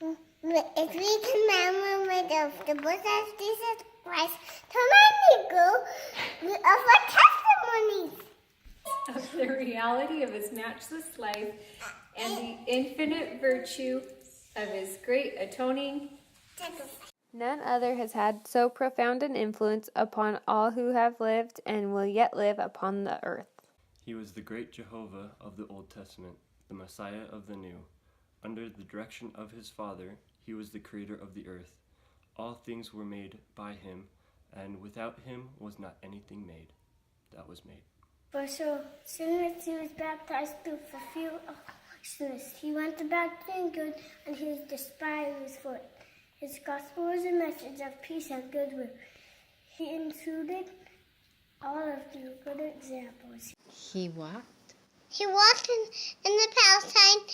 If we commandment of the birth of Jesus Christ, to go of our testimonies. Of the reality of his matchless life and the infinite virtue of his great atoning sacrifice. None other has had so profound an influence upon all who have lived and will yet live upon the earth. He was the great Jehovah of the Old Testament, the Messiah of the New. Under the direction of his Father, he was the creator of the earth. All things were made by him, and without him was not anything made that was made. For so soon as he was baptized to fulfill all righteousness, he went about doing good, and he was despised for it. His gospel was a message of peace and goodwill. He included all of the good examples. He walked. He walked in the Palestine,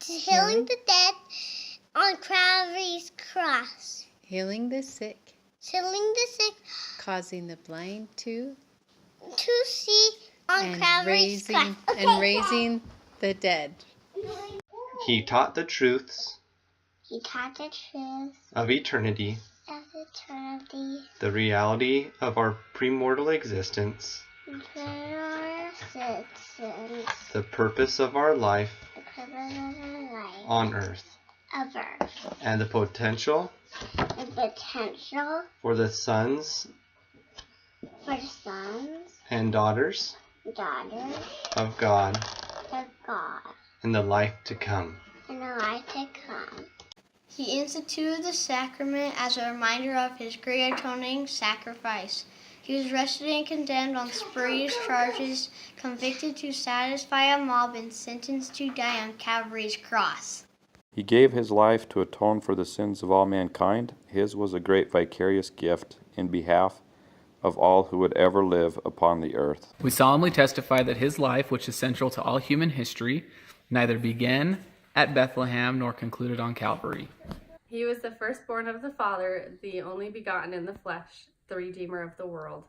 healing the dead on Calvary's cross. Healing the sick. Healing the sick. Causing the blind to See on Calvary's cross. And raising the dead. He taught the truths He taught the truth of eternity, the reality of our premortal existence, the purpose of our life on earth, and the potential for the sons and daughters of God in the life to come. He instituted the sacrament as a reminder of his great atoning sacrifice. He was arrested and condemned on spurious charges, convicted to satisfy a mob, and sentenced to die on Calvary's cross. He gave his life to atone for the sins of all mankind. His was a great vicarious gift in behalf of all who would ever live upon the earth. We solemnly testify that his life, which is central to all human history, neither began at Bethlehem nor concluded on Calvary. He was the firstborn of the Father, the only begotten in the flesh, the Redeemer of the world.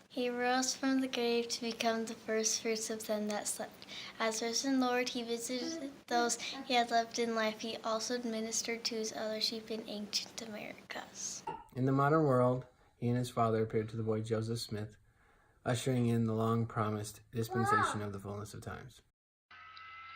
He rose from the grave to become the first fruits of them that slept. As risen Lord, he visited those he had loved in life. He also ministered to his other sheep in ancient Americas. In the modern world, he and his father appeared to the boy Joseph Smith, ushering in the long-promised dispensation of the fullness of times.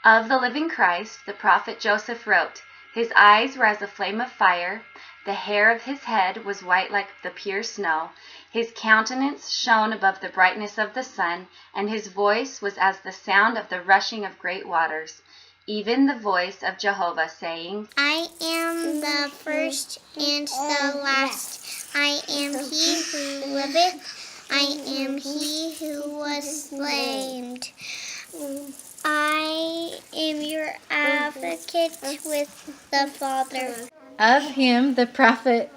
Of the living Christ, the prophet Joseph wrote, "His eyes were as a flame of fire, the hair of his head was white like the pure snow, his countenance shone above the brightness of the sun, and his voice was as the sound of the rushing of great waters, even the voice of Jehovah, saying, I am the first and the last. I am he who liveth. I am he who was slain. I am your advocate with the Father." Of him the prophet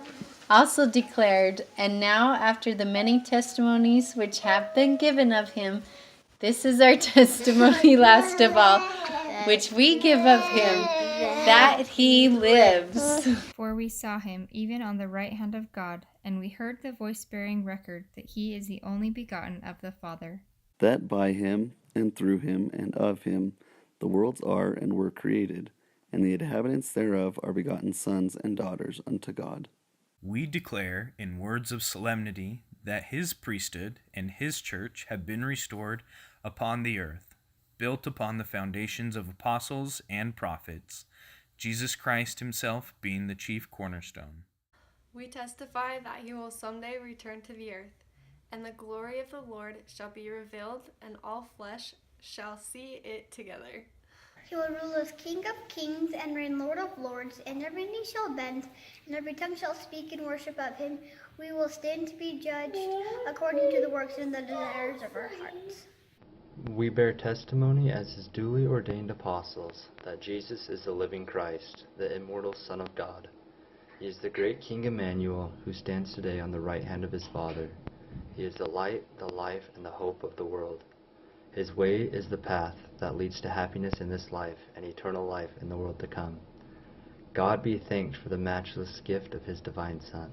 also declared, "And now after the many testimonies which have been given of him, this is our testimony last of all, which we give of him, that he lives." For we saw him even on the right hand of God, and we heard the voice bearing record that he is the only begotten of the Father. That by him, and through him, and of him, the worlds are and were created, and the inhabitants thereof are begotten sons and daughters unto God. We declare in words of solemnity that his priesthood and his church have been restored upon the earth, built upon the foundations of apostles and prophets, Jesus Christ himself being the chief cornerstone. We testify that he will someday return to the earth, and the glory of the Lord shall be revealed, and all flesh shall see it together. He will rule as King of kings and reign Lord of lords, and every knee shall bend, and every tongue shall speak in worship of him. We will stand to be judged according to the works and the desires of our hearts. We bear testimony as his duly ordained apostles that Jesus is the living Christ, the immortal Son of God. He is the great King Emmanuel who stands today on the right hand of his Father. He is the light, the life, and the hope of the world. His way is the path that leads to happiness in this life and eternal life in the world to come. God be thanked for the matchless gift of his divine Son.